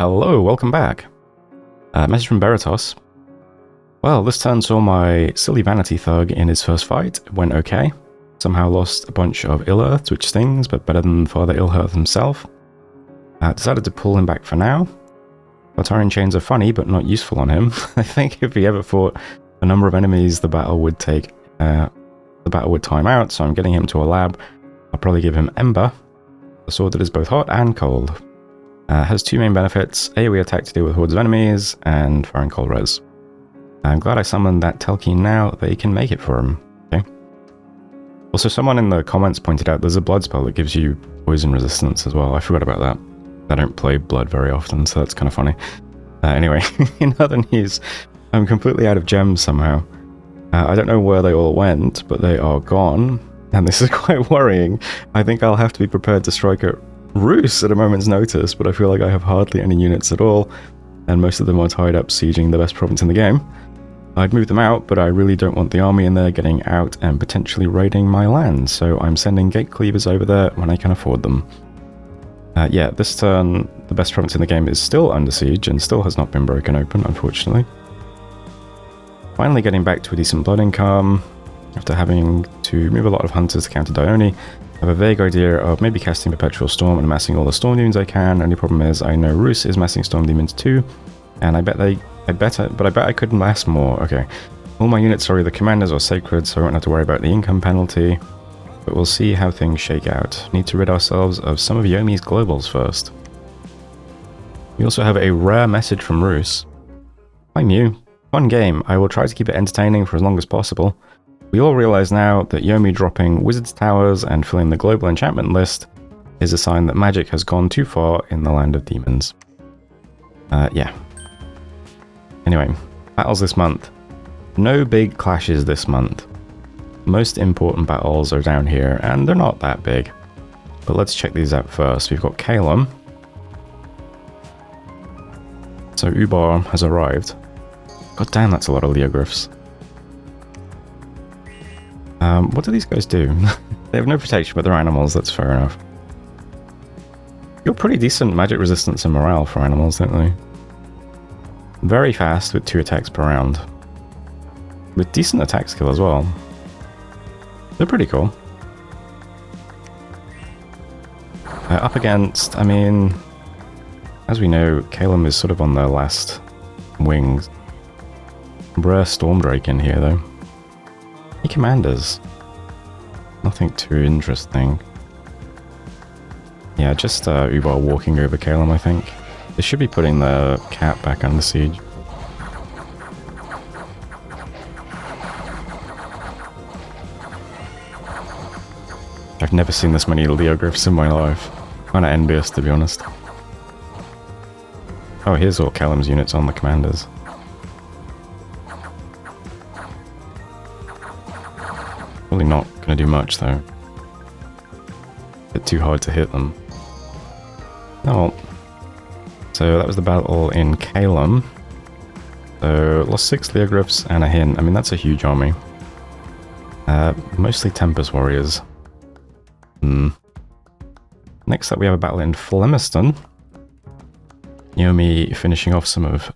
Hello, welcome back. Message from Beratos. Well, this turn saw my silly vanity thug in his first fight. It went okay. Somehow lost a bunch of ill earths, which stings, but better than Father Ill-Earth himself. Decided to pull him back for now. Bartarian chains are funny, but not useful on him. I think if he ever fought a number of enemies, the battle would time out, so I'm getting him to a lab. I'll probably give him Ember, a sword that is both hot and cold. Has two main benefits, AoE attack to deal with hordes of enemies, and fire and cold res. I'm glad I summoned that Telkeen now, they can make it for him. Okay. Also, someone in the comments pointed out there's a blood spell that gives you poison resistance as well. I forgot about that. I don't play blood very often, so that's kind of funny. Anyway, in other news, I'm completely out of gems somehow. I don't know where they all went, but they are gone, and this is quite worrying. I think I'll have to be prepared to strike at Roos at a moment's notice, but I feel like I have hardly any units at all, and most of them are tied up sieging the best province in the game. I'd move them out, but I really don't want the army in there getting out and potentially raiding my land, so I'm sending gate cleavers over there when I can afford them. Yeah, this turn, the best province in the game is still under siege and still has not been broken open, unfortunately. Finally getting back to a decent blood income, after having to move a lot of hunters to counter Dione. I have a vague idea of maybe casting Perpetual Storm and amassing all the Storm Demons I can. Only problem is I know Roos is massing Storm Demons too, and I bet I could mass more. Okay, all my units are either Commanders or Sacred, so I won't have to worry about the income penalty, but we'll see how things shake out. Need to rid ourselves of some of Yomi's globals first. We also have a rare message from Roos. Hi Mew, fun game. I will try to keep it entertaining for as long as possible. We all realize now that Yomi dropping Wizard's Towers and filling the global enchantment list is a sign that magic has gone too far in the land of demons. Yeah. Anyway, battles this month. No big clashes this month. Most important battles are down here, and they're not that big. But let's check these out first. We've got Calum. So Ubar has arrived. God damn, that's a lot of Leogryphs. What do these guys do? They have no protection, but they're animals, that's fair enough. You're pretty decent magic resistance and morale for animals, don't they? Very fast with 2 attacks per round. With decent attack skill as well. They're pretty cool. Up against, I mean, as we know, Calum is sort of on their last wings. Rare Stormdrake in here, though. Hey, Commanders. Nothing too interesting. Yeah, just Ubar walking over Calum, I think. They should be putting the cat back under siege. I've never seen this many Leogryphs in my life. Kinda envious, to be honest. Oh, here's all Calum's units on the Commanders. Probably not gonna do much, though. Bit too hard to hit them. Oh well. So that was the battle in Calum. So lost 6 Leogryphs and a Hin. I mean, that's a huge army. Mostly Tempest warriors. Next up we have a battle in Flemiston. Yomi finishing off some of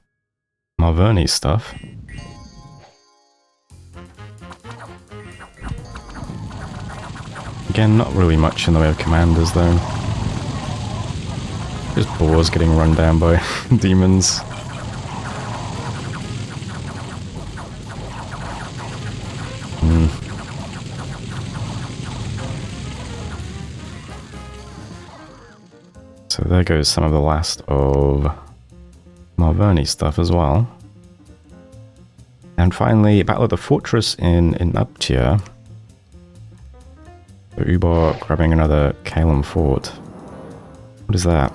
Marverni's stuff. Again, not really much in the way of commanders though. Just boars getting run down by demons. So there goes some of the last of Marverni stuff as well. And finally, Battle of the Fortress in Inuptia. So Ubar grabbing another Calum fort. What is that?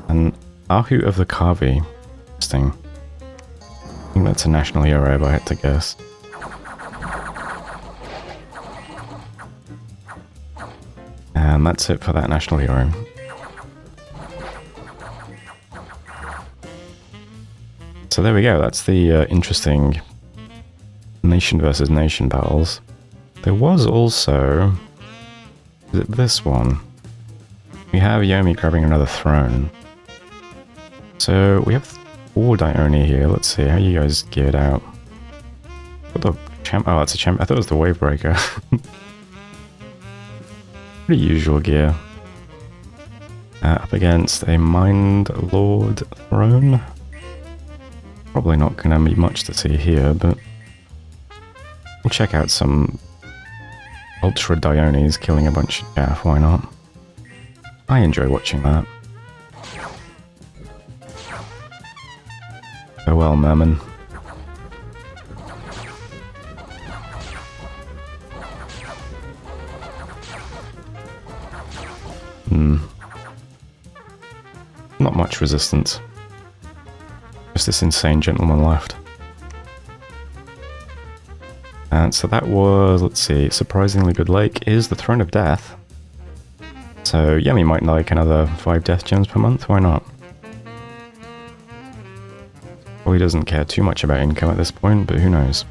An Ahu of the Kavi. Interesting. I think that's a national hero if I had to guess. And that's it for that national hero. So there we go, that's the interesting nation versus nation battles. There was also... is it this one? We have Yomi grabbing another throne. So we have 4 Dione here. Let's see, how you guys geared out? What the champ? Oh, it's a champ. I thought it was the wave breaker. Pretty usual gear. Up against a Mind Lord throne. Probably not going to be much to see here, but we'll check out some Ultra Diones killing a bunch of chaff, why not? I enjoy watching that. Farewell, Merman. Not much resistance. Just this insane gentleman left. And so that was, let's see, surprisingly good lake is the Throne of Death. So Yemi might like another 5 death gems per month, why not? Well, he doesn't care too much about income at this point, but who knows.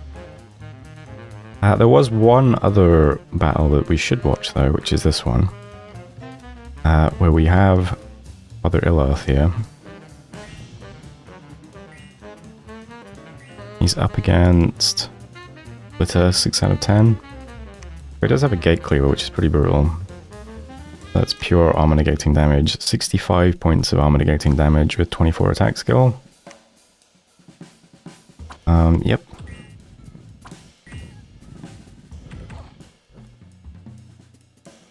There was one other battle that we should watch though, which is this one. Where we have Father Ill-Earth here. He's up against Splitter, 6 out of 10. He does have a Gate Cleaver, which is pretty brutal. That's pure armor negating damage. 65 points of armor negating damage with 24 attack skill. Yep.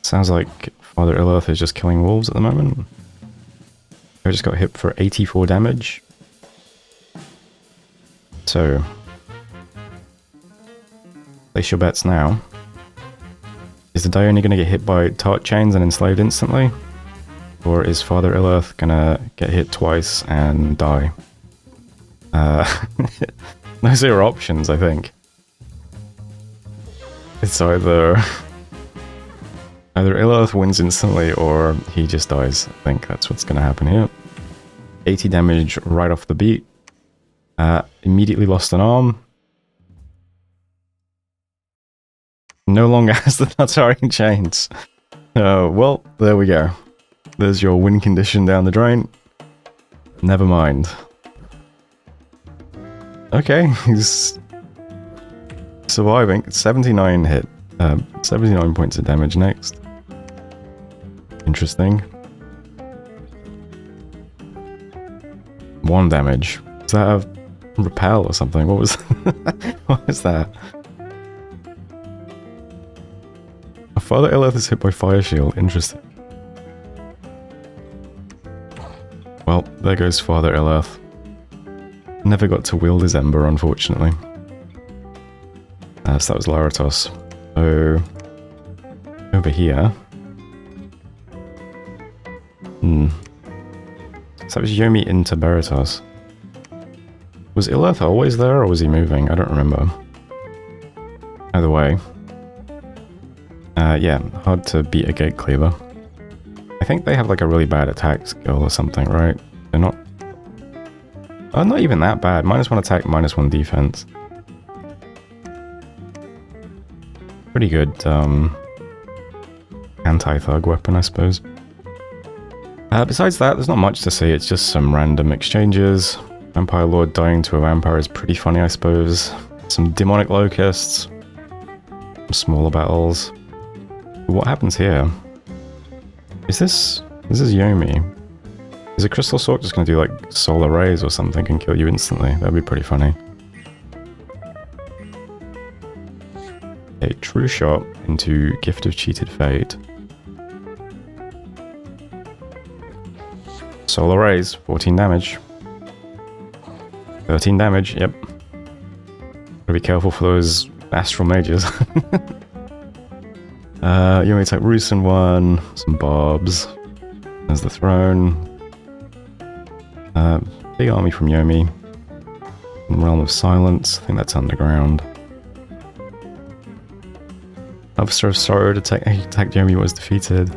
Sounds like Father Ill-Earth is just killing wolves at the moment. I just got hit for 84 damage. So, place your bets now. Is the Dione going to get hit by Tart Chains and enslaved instantly? Or is Father Ill-Earth going to get hit twice and die? Those are options, I think. It's either Ill-Earth wins instantly or he just dies. I think that's what's going to happen here. 80 damage right off the beat. Immediately lost an arm. No longer has the Tartarian chains. Well, there we go. There's your win condition down the drain. Never mind. Okay, he's surviving. 79 hit. 79 points of damage next. Interesting. 1 damage. Is that a repel or something? What was what was that? A Father Ill-Earth is hit by Fire Shield. Interesting. Well, there goes Father Ill-Earth. Never got to wield his Ember, unfortunately. So that was Laratos. So, over here. So that was Yomi into Beritos. Was Ill-Earth always there, or was he moving? I don't remember. Either way. Yeah, hard to beat a Gate Cleaver. I think they have like a really bad attack skill or something, right? They're not... Oh, not even that bad. -1 attack, -1 defense. Pretty good, anti-thug weapon, I suppose. Besides that, there's not much to see. It's just some random exchanges. Vampire Lord dying to a vampire is pretty funny, I suppose. Some demonic locusts. Some smaller battles. What happens here? This is Yomi. Is a Crystal Sword just going to do like solar rays or something and kill you instantly? That'd be pretty funny. A true shot into Gift of Cheated Fate. Solar rays, 14 damage. 13 damage, yep. Gotta be careful for those astral mages. You may take Roost 1, some barbs. There's the throne. Big army from Yomi. Realm of Silence, I think that's underground. Officer of Sorrow attacked Yomi was defeated.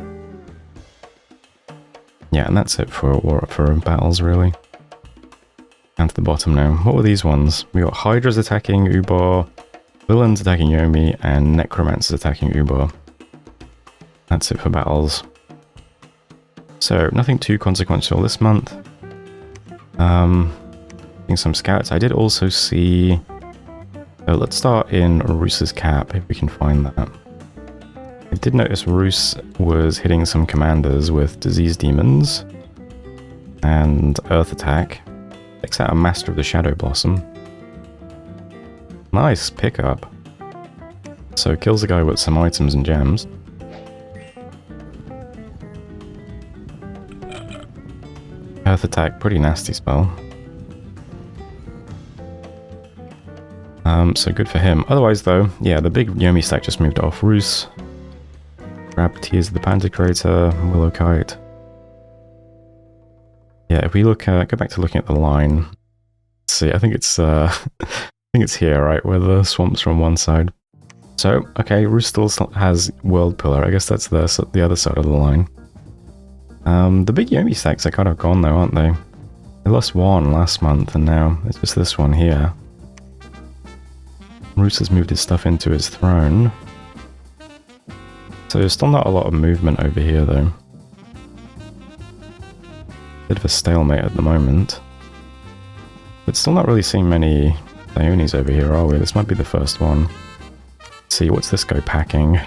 Yeah, and that's it for battles, really. Down to the bottom now. What were these ones? We got Hydras attacking Ubar, Villains attacking Yomi, and Necromancers attacking Ubar. That's it for battles. So, nothing too consequential this month. Seeing some scouts. I did also see... Oh, let's start in Roos's cap, if we can find that. I did notice Roos was hitting some commanders with Disease Demons and Earth Attack. Takes out a Master of the Shadow Blossom. Nice pickup. So kills a guy with some items and gems. Earth Attack, pretty nasty spell. So good for him. Otherwise though, yeah, the big Yomi stack just moved off. Roos. Grab Tears of the Pantocrator, Willowkite. Yeah, if we look, go back to looking at the line. Let's see, I think it's here, right, where the swamp's from one side. So, okay, Roos still has World Pillar. I guess that's the other side of the line. The big Yomi stacks are kind of gone though, aren't they? They lost one last month, and now it's just this one here. Roos has moved his stuff into his throne. So there's still not a lot of movement over here though. Bit of a stalemate at the moment. But still not really seeing many Dionis over here, are we? This might be the first one. Let's see, what's this guy packing?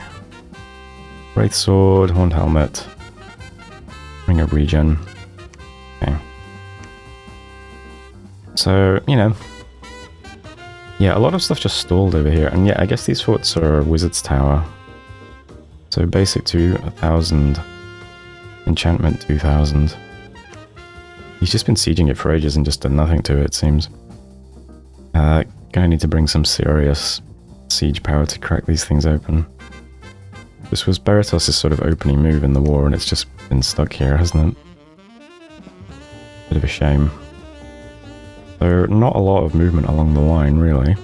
Wraith Sword, Horned Helmet, Ring of Regen. Okay. So, you know. Yeah, a lot of stuff just stalled over here. And yeah, I guess these forts are Wizard's Tower. So basic 2,000. Enchantment 2,000. He's just been sieging it for ages and just done nothing to it seems. Gonna need to bring some serious siege power to crack these things open. This was Baratos' sort of opening move in the war and it's just been stuck here, hasn't it? Bit of a shame. So not a lot of movement along the line, really.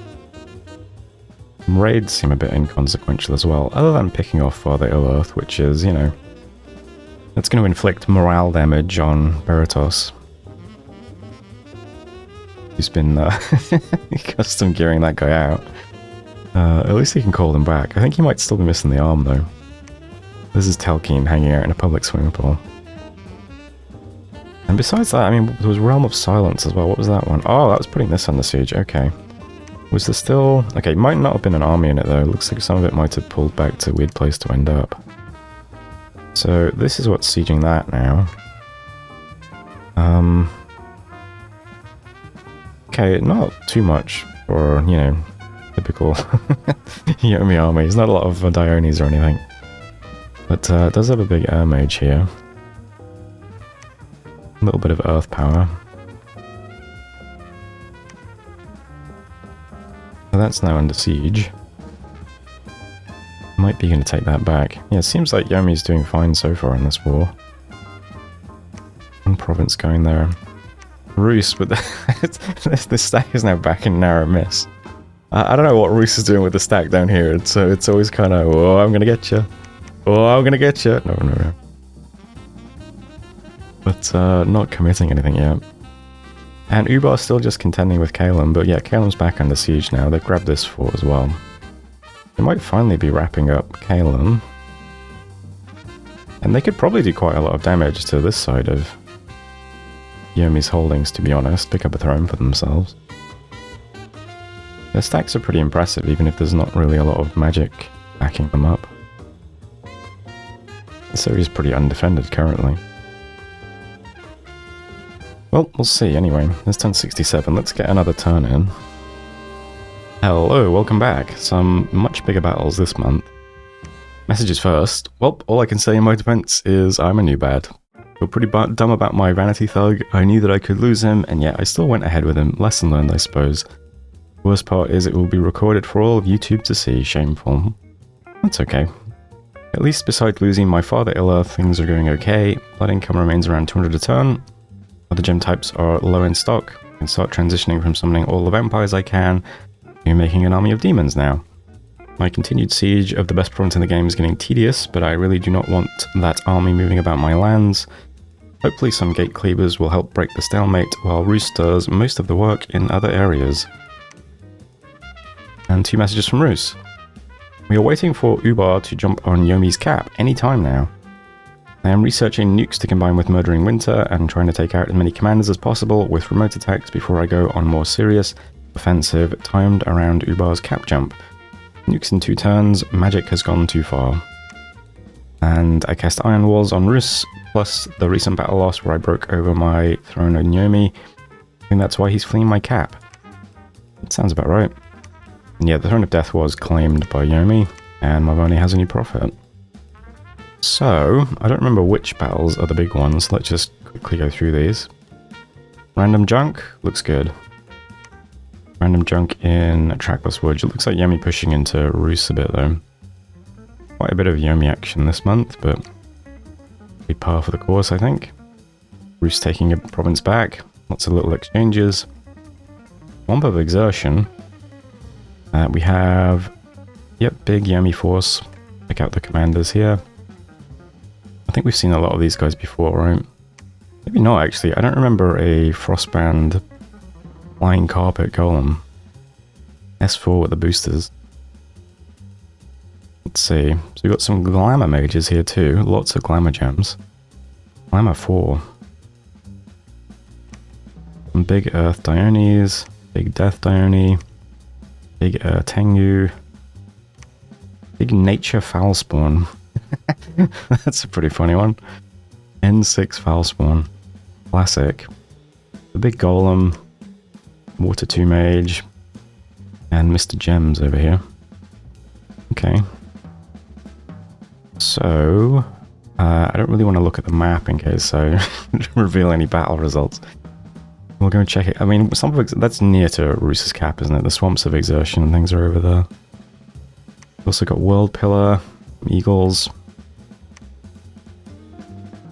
Raids seem a bit inconsequential as well, other than picking off Father Ill-Earth, which is, you know, that's going to inflict morale damage on Baratos. He's been custom gearing that guy out. At least he can call them back. I think he might still be missing the arm, though. This is Telkeen hanging out in a public swimming pool. And besides that, I mean, there was Realm of Silence as well. What was that one? Oh, that was putting this under siege. Okay. Was there still... Okay, might not have been an army in it, though. Looks like some of it might have pulled back to a weird place to end up. So, this is what's sieging that now. Okay, not too much for, you know, typical Yomi armies. Not a lot of Dionis or anything. But it does have a big air mage here. A little bit of earth power. So that's now under siege. Might be going to take that back. Yeah, it seems like Yomi's doing fine so far in this war. One province going there. Roos, but the stack is now back in narrow miss. I don't know what Roos is doing with the stack down here. It's always kind of, oh, I'm going to get you. Oh, I'm going to get you. No. But not committing anything yet. And Ubar's still just contending with Kalem, but yeah, Kalem's back under siege now. They've grabbed this fort as well. They might finally be wrapping up Kalem. And they could probably do quite a lot of damage to this side of Yomi's holdings, to be honest. Pick up a throne for themselves. Their stacks are pretty impressive, even if there's not really a lot of magic backing them up. This area is pretty undefended currently. Well, we'll see anyway. This turn's 67. Let's get another turn in. Hello, welcome back. Some much bigger battles this month. Messages first. Well, all I can say in my defense is I'm a new bad. Feel pretty dumb about my vanity thug. I knew that I could lose him, and yet I still went ahead with him. Lesson learned, I suppose. The worst part is it will be recorded for all of YouTube to see. Shameful. That's okay. At least besides losing my father Illa, things are going okay. Blood income remains around 200 a turn. Other gem types are low in stock. I can start transitioning from summoning all the vampires I can to making an army of demons now. My continued siege of the best province in the game is getting tedious, but I really do not want that army moving about my lands. Hopefully some gate cleavers will help break the stalemate, while Roos does most of the work in other areas. And 2 messages from Roos. We are waiting for Ubar to jump on Yomi's cap any time now. I am researching nukes to combine with Murdering Winter and trying to take out as many commanders as possible with remote attacks before I go on more serious offensive timed around Ubar's cap jump. Nukes in 2 turns, magic has gone too far. And I cast Iron Walls on Rus, plus the recent battle loss where I broke over my throne of Yomi. I think that's why he's fleeing my cap. That sounds about right. And yeah, the Throne of Death was claimed by Yomi, and Mavoni has a new prophet. So, I don't remember which battles are the big ones. Let's just quickly go through these. Random Junk, looks good. Random Junk in Trackless Woods. It looks like Yomi pushing into Rus a bit though. Quite a bit of Yomi action this month, but pretty par for the course, I think. Rus taking a province back. Lots of little exchanges. Womp of Exertion. We have, yep, big Yomi force. Pick out the commanders here. I think we've seen a lot of these guys before, right? Maybe not, actually. I don't remember a Frostbrand Flying Carpet Golem. S4 with the boosters. Let's see. So we've got some Glamour Mages here too. Lots of Glamour Gems. Glamour 4. Some big Earth Diones. Big Death Dione. Big Tengu. Big Nature Foulspawn. That's a pretty funny one. N6 Foulspawn. Classic. The big Golem. Water 2 Mage. And Mr. Gems over here. Okay. So, I don't really want to look at the map in case I reveal any battle results. We'll go and check it. I mean, some of that's near to Rus's cap, isn't it? The Swamps of Exertion and things are over there. We've also got World Pillar, Eagles.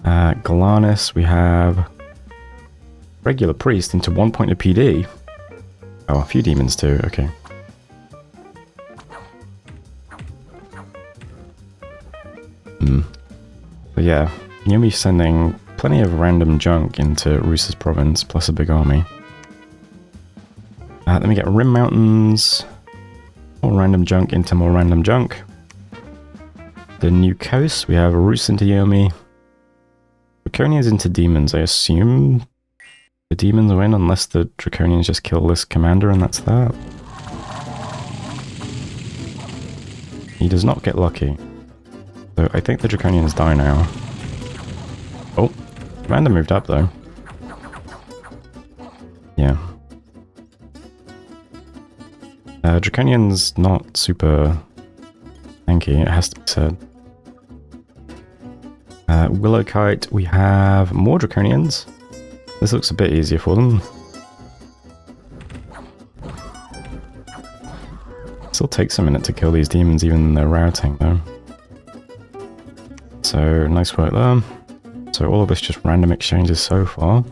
Galanis, we have Regular Priest into 1 point of PD. Oh, a few demons too, okay. But yeah, Yomi's sending plenty of random junk into Rus's province, plus a big army. Then we get Rim Mountains, more random junk into more random junk. The new coast, we have Rus into Yomi. Draconians into demons, I assume the demons win unless the Draconians just kill this commander and that's that. He does not get lucky. So I think the Draconians die now. Oh, commander moved up though. Yeah. Draconian's not super tanky, it has to be said. Willowkite, we have more Draconians. This looks a bit easier for them. Still takes a minute to kill these demons even when they're routing though. So, nice work there. So all of this just random exchanges so far.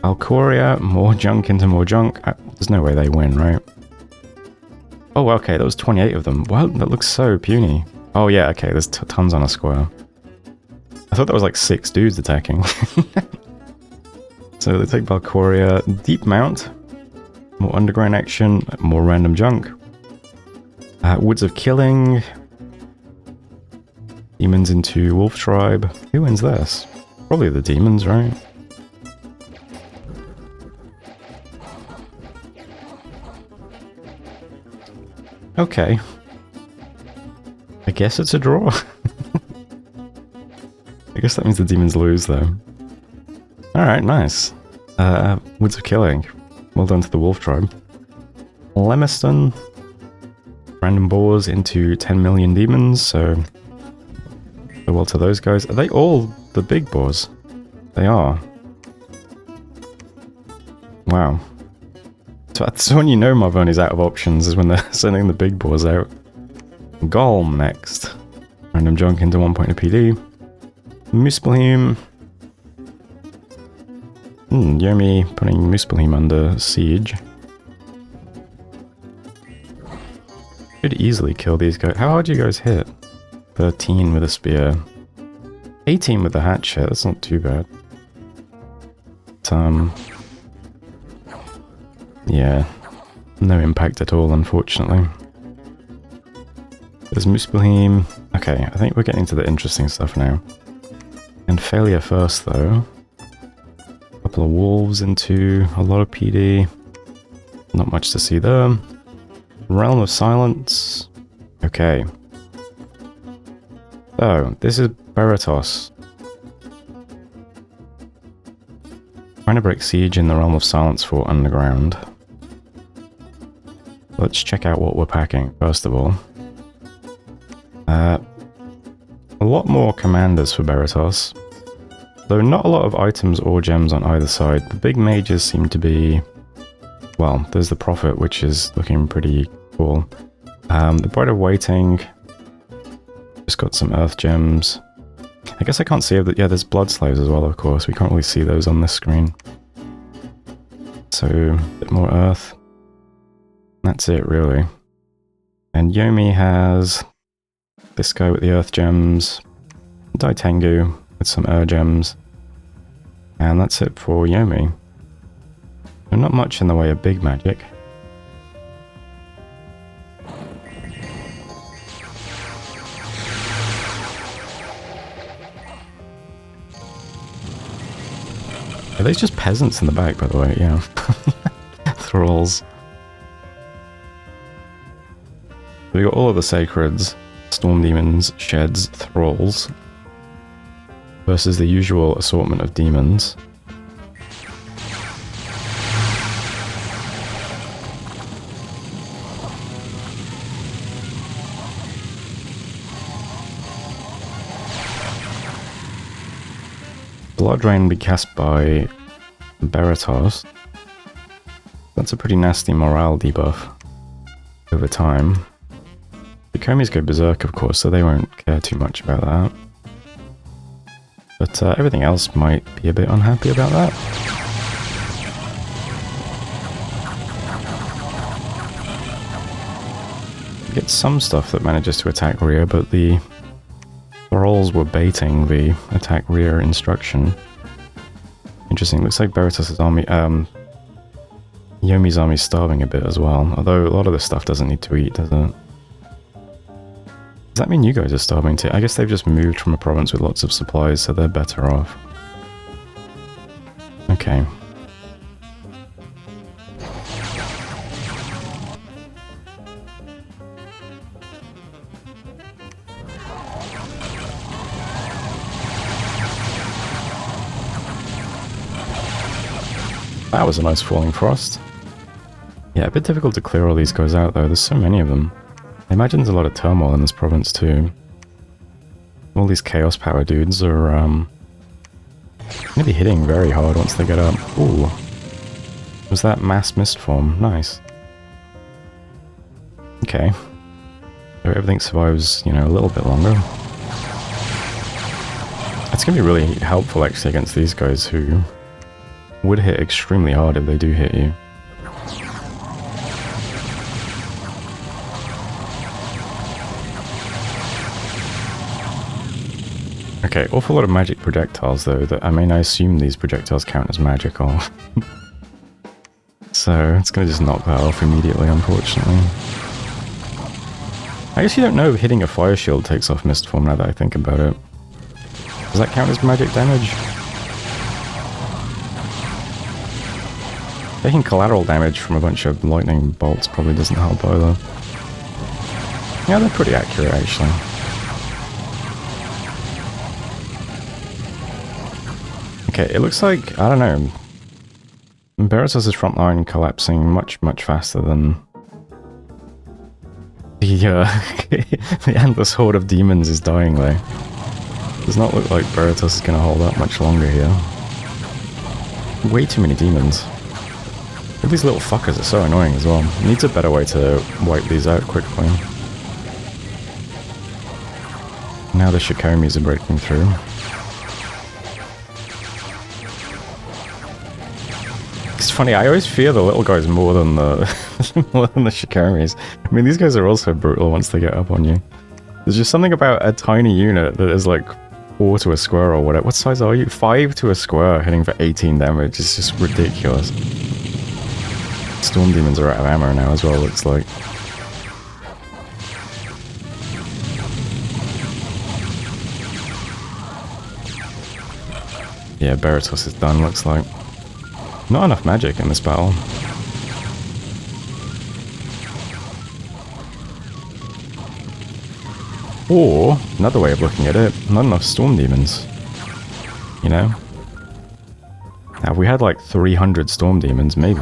Alcoria, more junk into more junk. There's no way they win, right? Oh, okay, that was 28 of them. Wow, that looks so puny. Oh yeah, okay, there's tons on a square. I thought that was like 6 dudes attacking. So they take Valcoria, Deep Mount, more underground action, more random junk. Woods of Killing. Demons into Wolf Tribe. Who wins this? Probably the demons, right? Okay. I guess it's a draw. I guess that means the demons lose, though. Alright, nice. Woods of Killing. Well done to the Wolf Tribe. Lemiston. Random boars into 10 million demons, so well to those guys. Are they all the big boars? They are. Wow. So that's when you know Marvoni's out of options, is when they're sending the big boars out. Golem next. Random junk into 1 point of PD. Muspelheim. Yomi putting Muspelheim under siege. Should easily kill these guys. How hard do you guys hit? 13 with a spear. 18 with a hatchet, that's not too bad. But, yeah. No impact at all, unfortunately. There's Muspelheim. Okay, I think we're getting to the interesting stuff now. failure first, though. A couple of wolves into a lot of PD. Not much to see there. Realm of Silence. Okay. So, this is Beratos. Trying to break siege in the Realm of Silence for Underground. Let's check out what we're packing, first of all. A lot more commanders for Beratos. Though not a lot of items or gems on either side. The big mages seem to be... Well, there's the Prophet, which is looking pretty cool. The Bride of Waiting. Just got some earth gems. I guess I can't see it. Yeah, there's blood slaves as well, of course. We can't really see those on this screen. So, a bit more earth. That's it, really. And Yomi has this guy with the earth gems, Daitengu with some gems, and that's it for Yomi. So not much in the way of big magic. Are these just peasants in the back, by the way? Yeah. Thralls. We got all of the sacreds, storm demons, sheds, thralls, versus the usual assortment of demons. Blood Rain will be cast by Beratos. That's a pretty nasty morale debuff over time. The Komis go berserk, of course, so they won't care too much about that. But everything else might be a bit unhappy about that. You get some stuff that manages to attack rear, but the Thralls were baiting the attack rear instruction. Interesting, looks like Beratos' army, Yomi's army's starving a bit as well, although a lot of this stuff doesn't need to eat, does it? Does that mean you guys are starving too? I guess they've just moved from a province with lots of supplies, so they're better off. Okay. That was a nice falling frost. Yeah, a bit difficult to clear all these guys out though, there's so many of them. I imagine there's a lot of turmoil in this province too. All these chaos power dudes are gonna be hitting very hard once they get up. Ooh. Was that mass mist form? Nice. Okay. So everything survives, you know, a little bit longer. It's gonna be really helpful actually against these guys who would hit extremely hard if they do hit you. Okay, awful lot of magic projectiles though, that, I mean, I assume these projectiles count as magical. So, it's gonna just knock that off immediately, unfortunately. I guess you don't know if hitting a fire shield takes off mist form now that I think about it. Does that count as magic damage? Taking collateral damage from a bunch of lightning bolts probably doesn't help either. Yeah, they're pretty accurate actually. Okay, it looks like, I don't know, Beratos' front line collapsing much, much faster than the, the endless horde of demons is dying though. Does not look like Beratos is going to hold up much longer here. Way too many demons. These little fuckers are so annoying as well. Needs a better way to wipe these out quickly. Now the Shikomis are breaking through. It's funny, I always fear the little guys more than the more than the Shikomis. I mean, these guys are also brutal once they get up on you. There's just something about a tiny unit that is like 4 to a square or whatever. What size are you? 5 to a square hitting for 18 damage. It's just ridiculous. Storm demons are out of ammo now as well, looks like. Yeah, Baratos is done, looks like. Not enough magic in this battle. Or, another way of looking at it, not enough storm demons. You know? Now, if we had like 300 storm demons, maybe.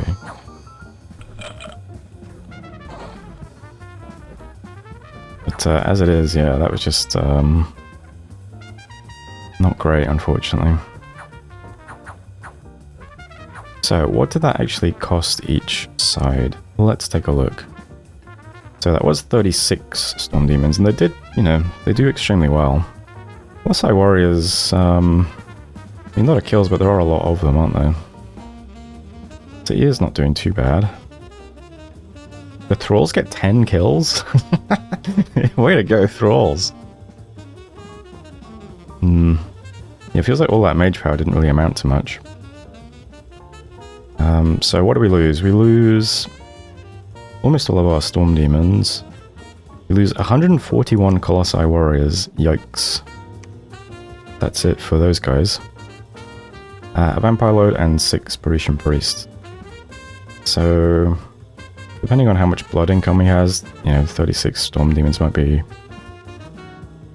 But as it is, yeah, that was just not great, unfortunately. So, what did that actually cost each side? Let's take a look. So that was 36 storm demons, and they did, you know, they do extremely well. Colossi warriors, I mean, a lot of kills, but there are a lot of them, aren't there? So he is not doing too bad. The Thralls get 10 kills? Way to go, Thralls. Yeah, it feels like all that mage power didn't really amount to much. So what do we lose? We lose almost all of our storm demons. We lose 141 Colossi warriors. Yikes. That's it for those guys. A vampire lord and 6 Parisian priests. So, depending on how much blood income he has, you know, 36 storm demons might be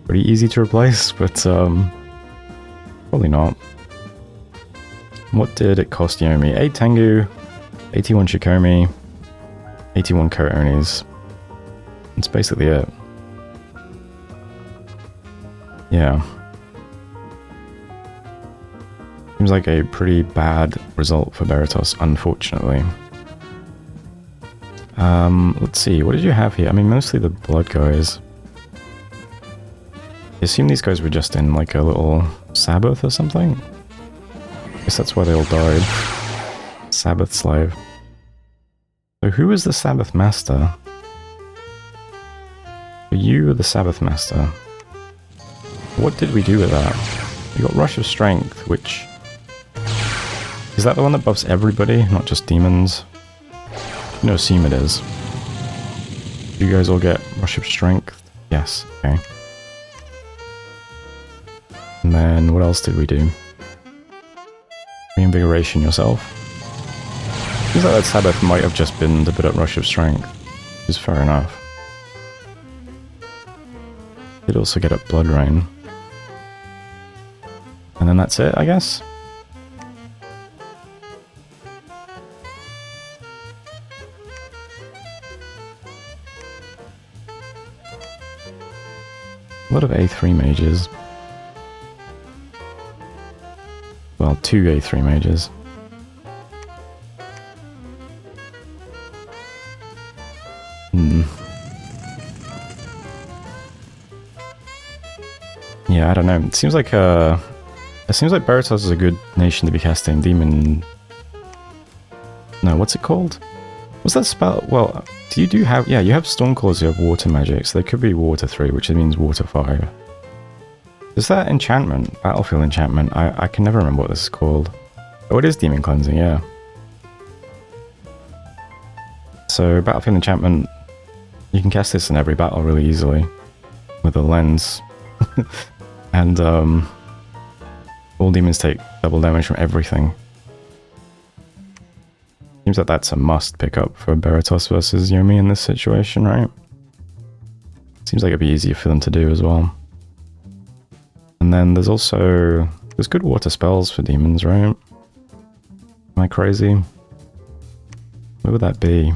pretty easy to replace, but probably not. What did it cost Yomi? 8 Tengu, 81 Shikomi, 81 Kotonis. That's basically it. Yeah. Seems like a pretty bad result for Baratos, unfortunately. Let's see, what did you have here? I mean, mostly the blood guys. I assume these guys were just in like a little Sabbath or something? I guess that's why they all died. Sabbath slave. So who is the Sabbath master? Were you the Sabbath master? What did we do with that? We got Rush of Strength, which... Is that the one that buffs everybody, not just demons? No, assume it is. You guys all get Rush of Strength? Yes, okay. And then what else did we do? Reinvigoration yourself. Seems like that Sabbath might have just been to put up Rush of Strength, which is fair enough. Did also get up Blood Rain. And then that's it, I guess? A lot of A3 mages. Well, 2 A3 mages. Yeah, I don't know. It seems like Baratos is a good nation to be casting demon. No, what's it called? What's that spell? Well, you have... Yeah, you have Stormclaws, you have water magic, so there could be water 3, which means water 5. Is that enchantment? Battlefield enchantment? I can never remember what this is called. Oh, it is demon cleansing, yeah. So, battlefield enchantment, you can cast this in every battle really easily. With a lens. And, all demons take double damage from everything. Seems like that's a must pick up for Baratos versus Yomi in this situation, right? Seems like it'd be easier for them to do as well. And then there's good water spells for demons, right? Am I crazy? Where would that be?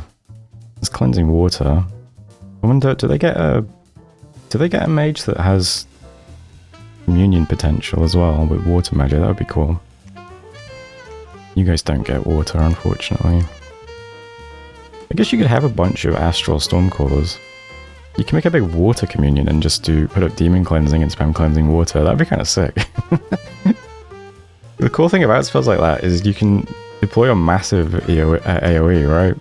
There's cleansing water. I wonder, do they get a mage that has communion potential as well with water magic? That would be cool. You guys don't get water, unfortunately. I guess you could have a bunch of astral stormcallers. You can make a big water communion and just put up demon cleansing and spam cleansing water. That'd be kind of sick. The cool thing about spells like that is you can deploy a massive AoE, right?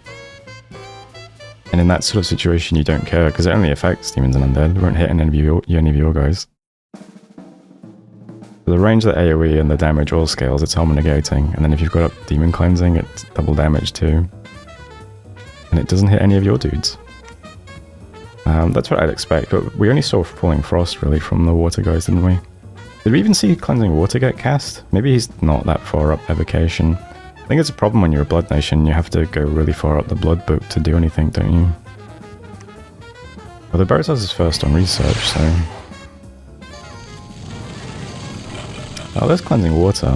And in that sort of situation, you don't care because it only affects demons and undead. It won't hit any of your guys. The range of the AoE and the damage all scales, it's helmet negating, and then if you've got up demon cleansing, it's double damage too. And it doesn't hit any of your dudes. That's what I'd expect, but we only saw Falling Frost really from the water guys, didn't we? Did we even see Cleansing Water get cast? Maybe he's not that far up evocation. I think it's a problem when you're a Blood Nation. You have to go really far up the Blood Book to do anything, don't you? Well, the Baratos is first on research, so... Oh, there's Cleansing Water.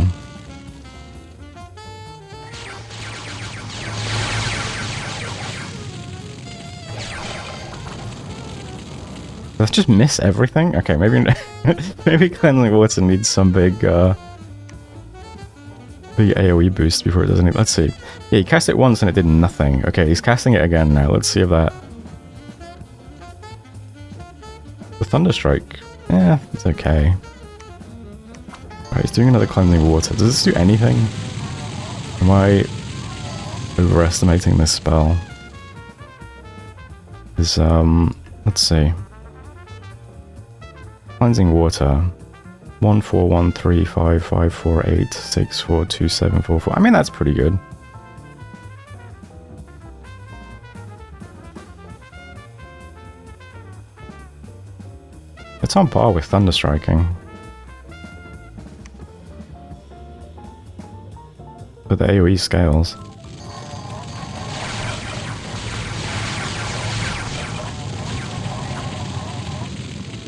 Let's just miss everything? Okay, maybe maybe Cleansing Water needs some big big AoE boost before it does anything. Let's see. Yeah, he cast it once and it did nothing. Okay, he's casting it again now. Let's see if that... The Thunderstrike. Yeah, it's okay. Alright, he's doing another Cleansing Water. Does this do anything? Am I overestimating this spell? Is, let's see. Cleansing Water. 1413554864274. I mean, that's pretty good. It's on par with Thunderstriking. But the AoE scales.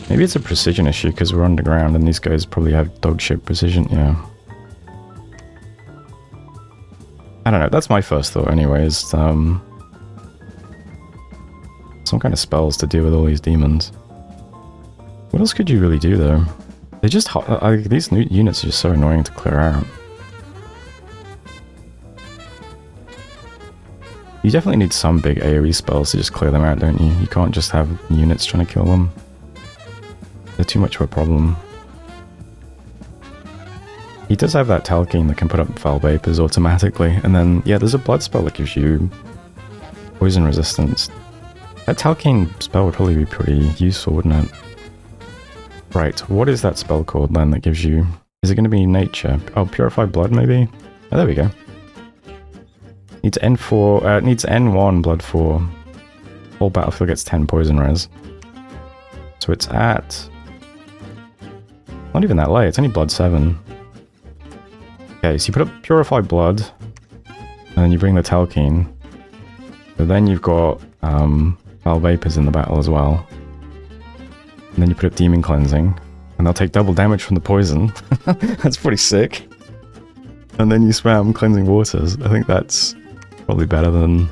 Maybe it's a precision issue because we're underground and these guys probably have dog shit precision, yeah. I don't know, that's my first thought anyways. Some kind of spells to deal with all these demons. What else could you really do though? They just these new units are just so annoying to clear out. You definitely need some big AoE spells to just clear them out, don't you? You can't just have units trying to kill them. They're too much of a problem. He does have that Talcine that can put up foul vapors automatically, and then, yeah, there's a blood spell that gives you poison resistance. That Talcine spell would probably be pretty useful, wouldn't it? Right, what is that spell called then that gives you... Is it going to be nature? Oh, Purify Blood maybe? Oh, there we go. Needs N4, needs N1 Blood 4. Whole battlefield gets 10 poison res. So it's at... Not even that late, it's only Blood 7. Okay, so you put up Purify Blood, and then you bring the Talcine. So then you've got Foul Vapors in the battle as well. And then you put up Demon Cleansing, and they'll take double damage from the poison. That's pretty sick. And then you spam Cleansing Waters. I think that's probably better than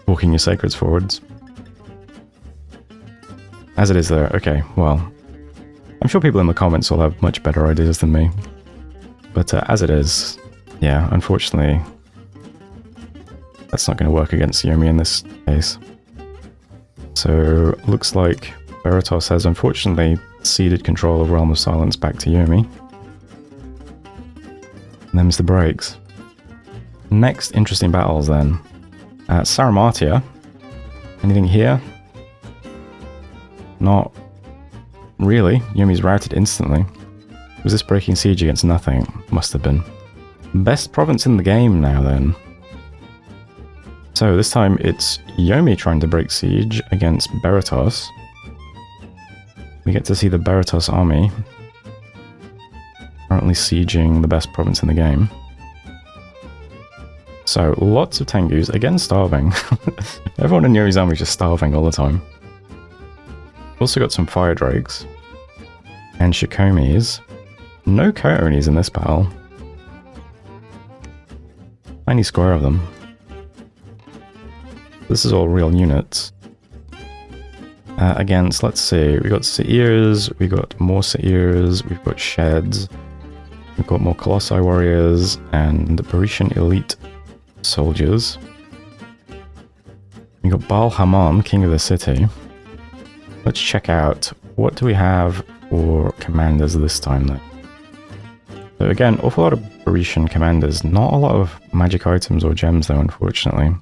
walking your Sacreds forwards. As it is though, okay, well, I'm sure people in the comments will have much better ideas than me. But as it is, yeah, unfortunately, that's not going to work against Yomi in this case. So, looks like Baratos has unfortunately ceded control of Realm of Silence back to Yomi. And them's the breaks. Next interesting battles then. Saramatia. Anything here? Not really. Yomi's routed instantly. Was this breaking siege against nothing? Must have been. Best province in the game now then. So this time it's Yomi trying to break siege against Baratos. We get to see the Baratos army currently sieging the best province in the game. So lots of Tengus, again starving. Everyone in Yomi's army is just starving all the time. Also got some Fire Drakes and Shikomis. No Koyonis in this battle. Tiny square of them. This is all real units. Against, let's see, we got Seirs, we got more Seirs, we've got Sheds, we've got more Colossi Warriors, and Parisian Elite Soldiers. We got Baal Haman, King of the City. Let's check out, what do we have for commanders this time though? So again, awful lot of Parisian commanders, not a lot of magic items or gems though, unfortunately.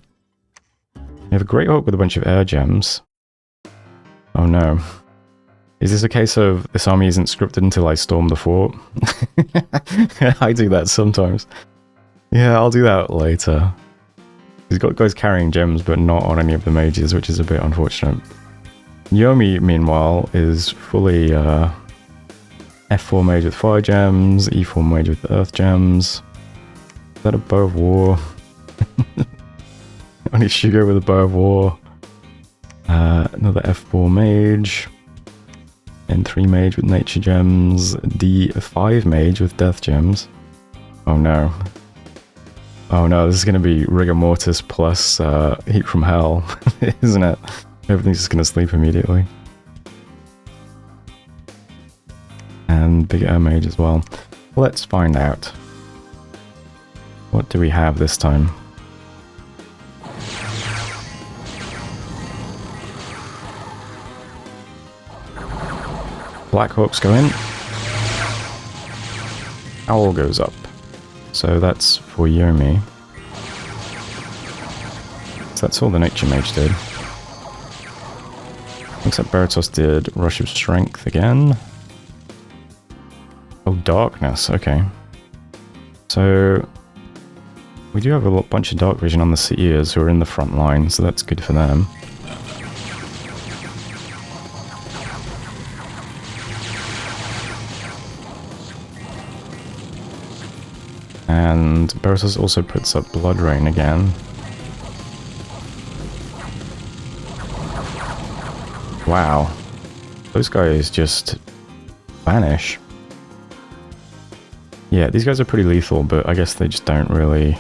We have a Great Hawk with a bunch of air gems. Oh no. Is this a case of this army isn't scripted until I storm the fort? I do that sometimes. Yeah, I'll do that later. He's got guys carrying gems but not on any of the mages, which is a bit unfortunate. Yomi, meanwhile, is fully F4 mage with fire gems, E4 mage with earth gems. Is that a bow of war? Only Shugo with a bow of war. Another F4 mage. N3 mage with nature gems. D5 mage with death gems. Oh no. Oh no, this is going to be rigor mortis plus heat from hell, isn't it? Everything's just going to sleep immediately. And big air mage as well. Let's find out. What do we have this time? Black Hawks go in. Owl goes up. So that's for Yomi. So that's all the nature mage did. Looks like Baratos did Rush of Strength again. Oh, Darkness, okay. So we do have a bunch of Dark Vision on the Seers who are in the front line, so that's good for them. And Baratos also puts up Blood Rain again. Wow. Those guys just vanish. Yeah, these guys are pretty lethal, but I guess they just don't really...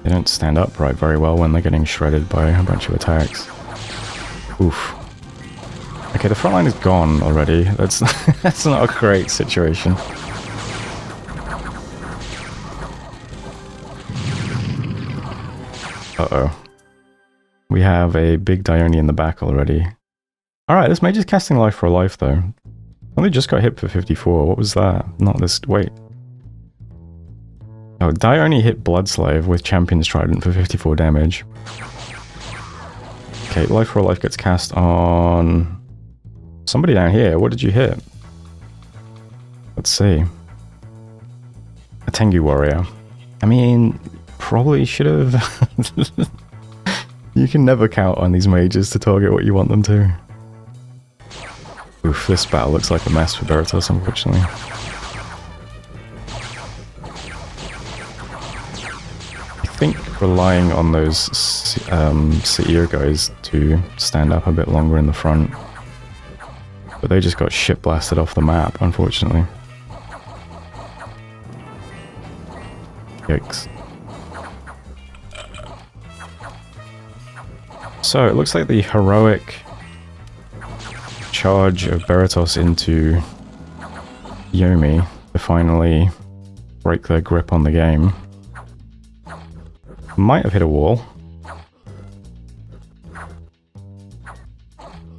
They don't stand upright very well when they're getting shredded by a bunch of attacks. Oof. Okay, the front line is gone already. That's, that's not a great situation. Uh-oh. We have a big Dione in the back already. Alright, this mage is casting Life for a Life, though. Only just got hit for 54. What was that? Not this... Wait. Oh, Dione hit Bloodslave with Champion's Trident for 54 damage. Okay, Life for a Life gets cast on... somebody down here. What did you hit? Let's see. A Tengu Warrior. I mean... Probably should have... You can never count on these mages to target what you want them to. Oof, this battle looks like a mess for Baratos, unfortunately. I think relying on those Seer guys to stand up a bit longer in the front. But they just got shit blasted off the map, unfortunately. Yikes. So, it looks like the heroic charge of Baratos into Yomi to finally break their grip on the game might have hit a wall.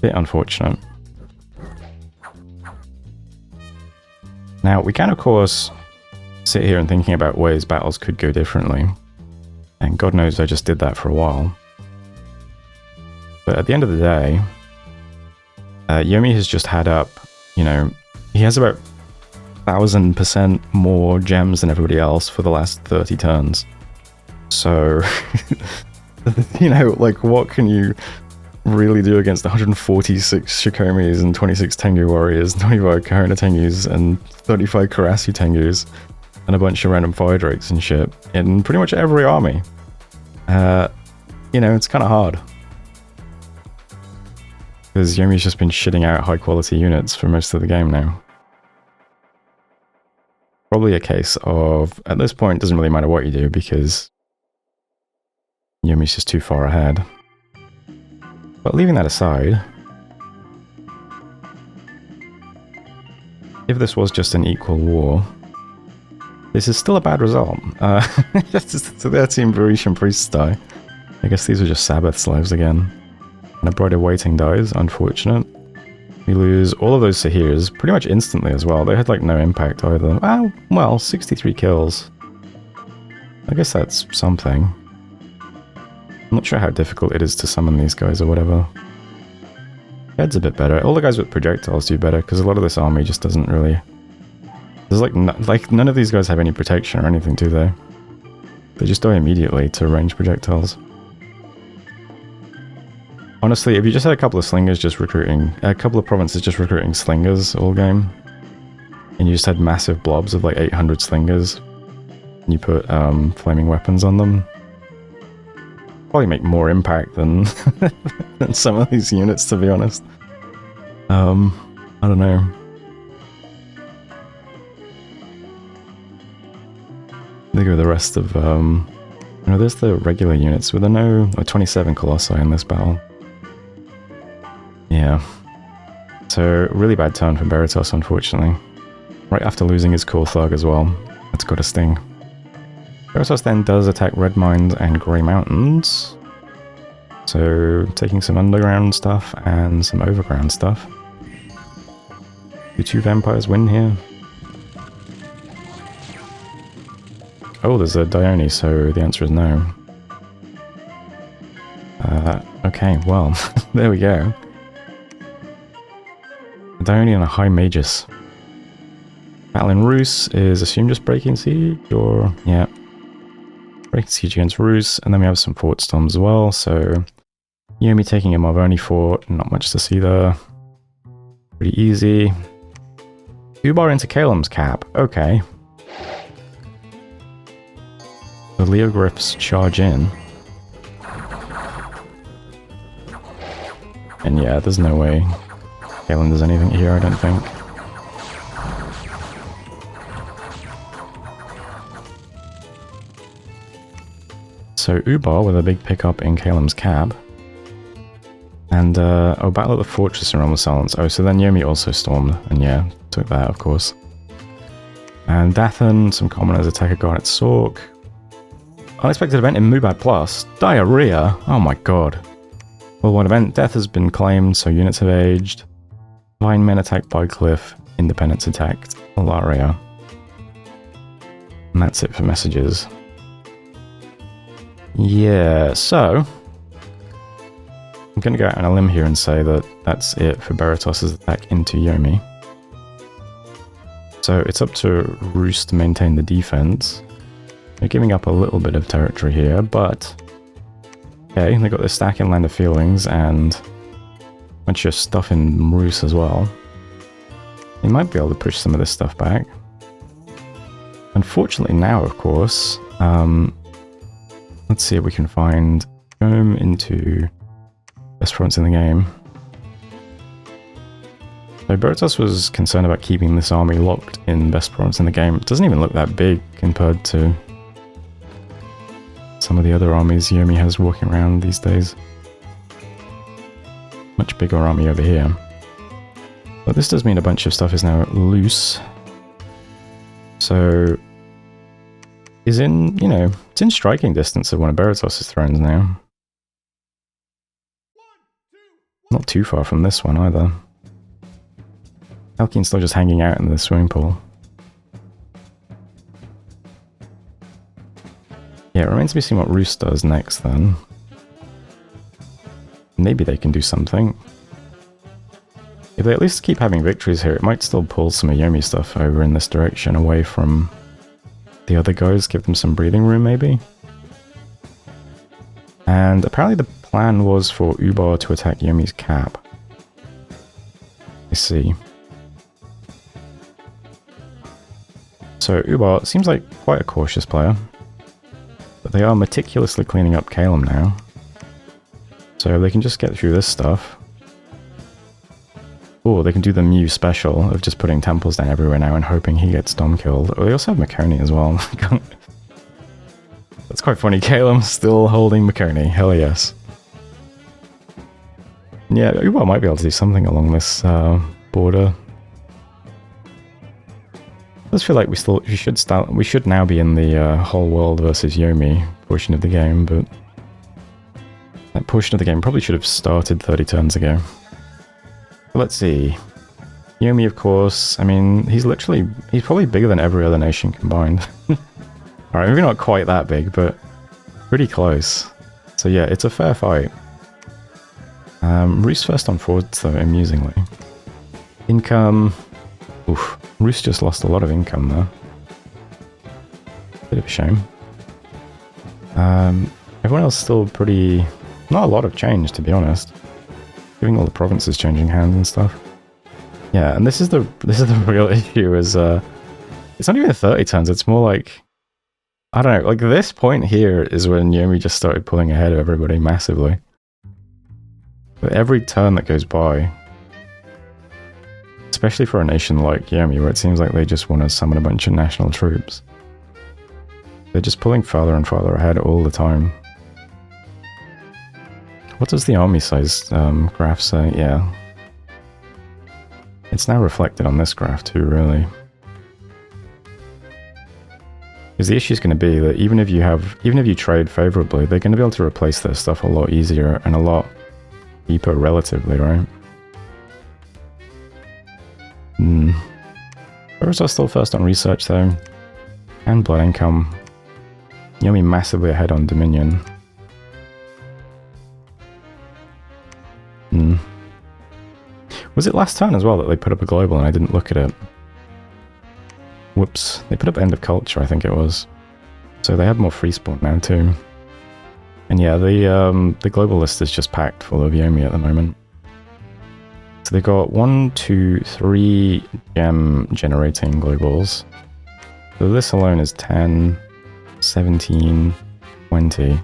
Bit unfortunate. Now, we can of course sit here and thinking about ways battles could go differently. And God knows I just did that for a while. But at the end of the day, Yomi has just had up, you know, he has about 1000% more gems than everybody else for the last 30 turns. So, you know, like, what can you really do against 146 Shikomis and 26 Tengu Warriors, 25 Kahuna Tengus, and 35 Karasu Tengus, and a bunch of random Fire Drakes and shit in pretty much every army? You know, it's kind of hard. Because Yomi's just been shitting out high quality units for most of the game now. Probably a case of, at this point, it doesn't really matter what you do because Yomi's just too far ahead. But leaving that aside, if this was just an equal war, this is still a bad result. It's 13 Buritian priests die. I guess these are just Sabbath slaves again. And a Bride of Waiting dies, unfortunate. We lose all of those Sahirs pretty much instantly as well. They had like no impact either. Oh, well, 63 kills. I guess that's something. I'm not sure how difficult it is to summon these guys or whatever. Head's a bit better. All the guys with projectiles do better because a lot of this army just doesn't really... There's like none of these guys have any protection or anything, do they? They just die immediately to ranged projectiles. Honestly, if you just had a couple of slingers just recruiting, a couple of provinces just recruiting slingers all game, and you just had massive blobs of like 800 slingers, and you put flaming weapons on them, probably make more impact than than some of these units, to be honest. I don't know. They go with the rest of you know, there's the regular units with 27 colossi in this battle. Yeah. So, really bad turn for Beritos, unfortunately. Right after losing his core thug as well. That's got a sting. Beritos then does attack Red Mines and Grey Mountains. So, taking some underground stuff and some overground stuff. Do two vampires win here? Oh, there's a Dione, so the answer is no. Okay, well, there we go. A Dione and a High Magus. Battle in Rus is assumed just breaking siege, or... yeah. Breaking siege against Rus, and then we have some fort storms as well, so... Yomi taking a Marvoni fort, not much to see there. Pretty easy. Ubar into Kalem's cap, okay. The Leogryphs charge in. And yeah, there's no way Kalem does anything here, I don't think. So Ubar with a big pickup in Kalem's cab. And, oh, battle at the fortress in Realm of Silence. Oh, so then Yomi also stormed, and yeah, took that, of course. And Dathan, some commoners attack a Garnet Sork. Unexpected event in Mubad Plus. Diarrhea? Oh my god. Well, one event. Death has been claimed, so units have aged. Divine Men attacked by Cliff. Independence attacked Alaria. And that's it for messages. Yeah, so... I'm going to go out on a limb here and say that that's it for Beritos' attack into Yomi. So it's up to Rus to maintain the defense. They're giving up a little bit of territory here, but... okay, they got their stack in Land of Feelings and a bunch of stuff in Rus as well. They might be able to push some of this stuff back. Unfortunately now, of course, let's see if we can find Dome into best province in the game. So Beritos was concerned about keeping this army locked in best province in the game. It doesn't even look that big compared to some of the other armies Yomi has walking around these days. Much bigger army over here. But this does mean a bunch of stuff is now loose. So... is in, you know, it's in striking distance of one of Beritos' thrones now. Not too far from this one either. Elkine's still just hanging out in the swimming pool. Yeah, it remains to be seen what Rus does next then. Maybe they can do something. If they at least keep having victories here, it might still pull some of Yomi stuff over in this direction, away from the other guys, give them some breathing room maybe. And apparently the plan was for Ubar to attack Yomi's cap. I see. So Ubar seems like quite a cautious player. But they are meticulously cleaning up Kalem now. So they can just get through this stuff. Or they can do the Mew special of just putting temples down everywhere now and hoping he gets Dom killed. Oh, they also have Makoni as well. That's quite funny. Kalem still holding Makoni. Hell yes. Yeah, Ubar might be able to do something along this border. I just feel like we should now be in the whole world versus Yomi portion of the game, but that portion of the game probably should have started 30 turns ago. But let's see. Yomi, of course, I mean, he's probably bigger than every other nation combined. Alright, maybe not quite that big, but pretty close. So yeah, it's a fair fight. Rus first on forwards though, amusingly. Income... oof, Rus just lost a lot of income there. Bit of a shame. Everyone else still pretty... not a lot of change, to be honest. Giving all the provinces changing hands and stuff. Yeah, and this is the real issue is it's not even 30 turns, it's more like, I don't know, like this point here is when Yomi just started pulling ahead of everybody massively. But every turn that goes by, especially for a nation like Yomi, where it seems like they just want to summon a bunch of national troops, they're just pulling farther and farther ahead all the time. What does the army size graph say? Yeah. It's now reflected on this graph too, really. Because the issue is going to be that even if you trade favorably, they're going to be able to replace their stuff a lot easier and a lot cheaper relatively, right? Verotos still first on research though, and blood income. Yomi massively ahead on Dominion. Was it last turn as well that they put up a global and I didn't look at it? Whoops. They put up End of Culture, I think it was. So they have more free spawn now too. And yeah, the global list is just packed full of Yomi at the moment. So they got 1, 2, 3 gem generating globals. So this alone is 10, 17, 20.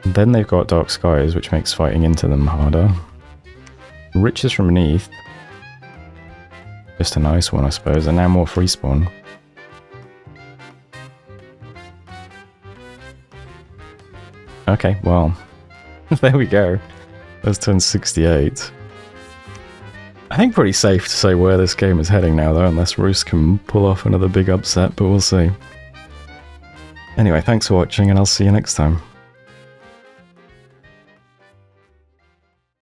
And then they've got Dark Skies, which makes fighting into them harder. Riches from beneath. Just a nice one, I suppose, and now more free spawn. Okay, well, there we go. That's turn 68. I think pretty safe to say where this game is heading now, though, unless Roos can pull off another big upset, but we'll see. Anyway, thanks for watching, and I'll see you next time.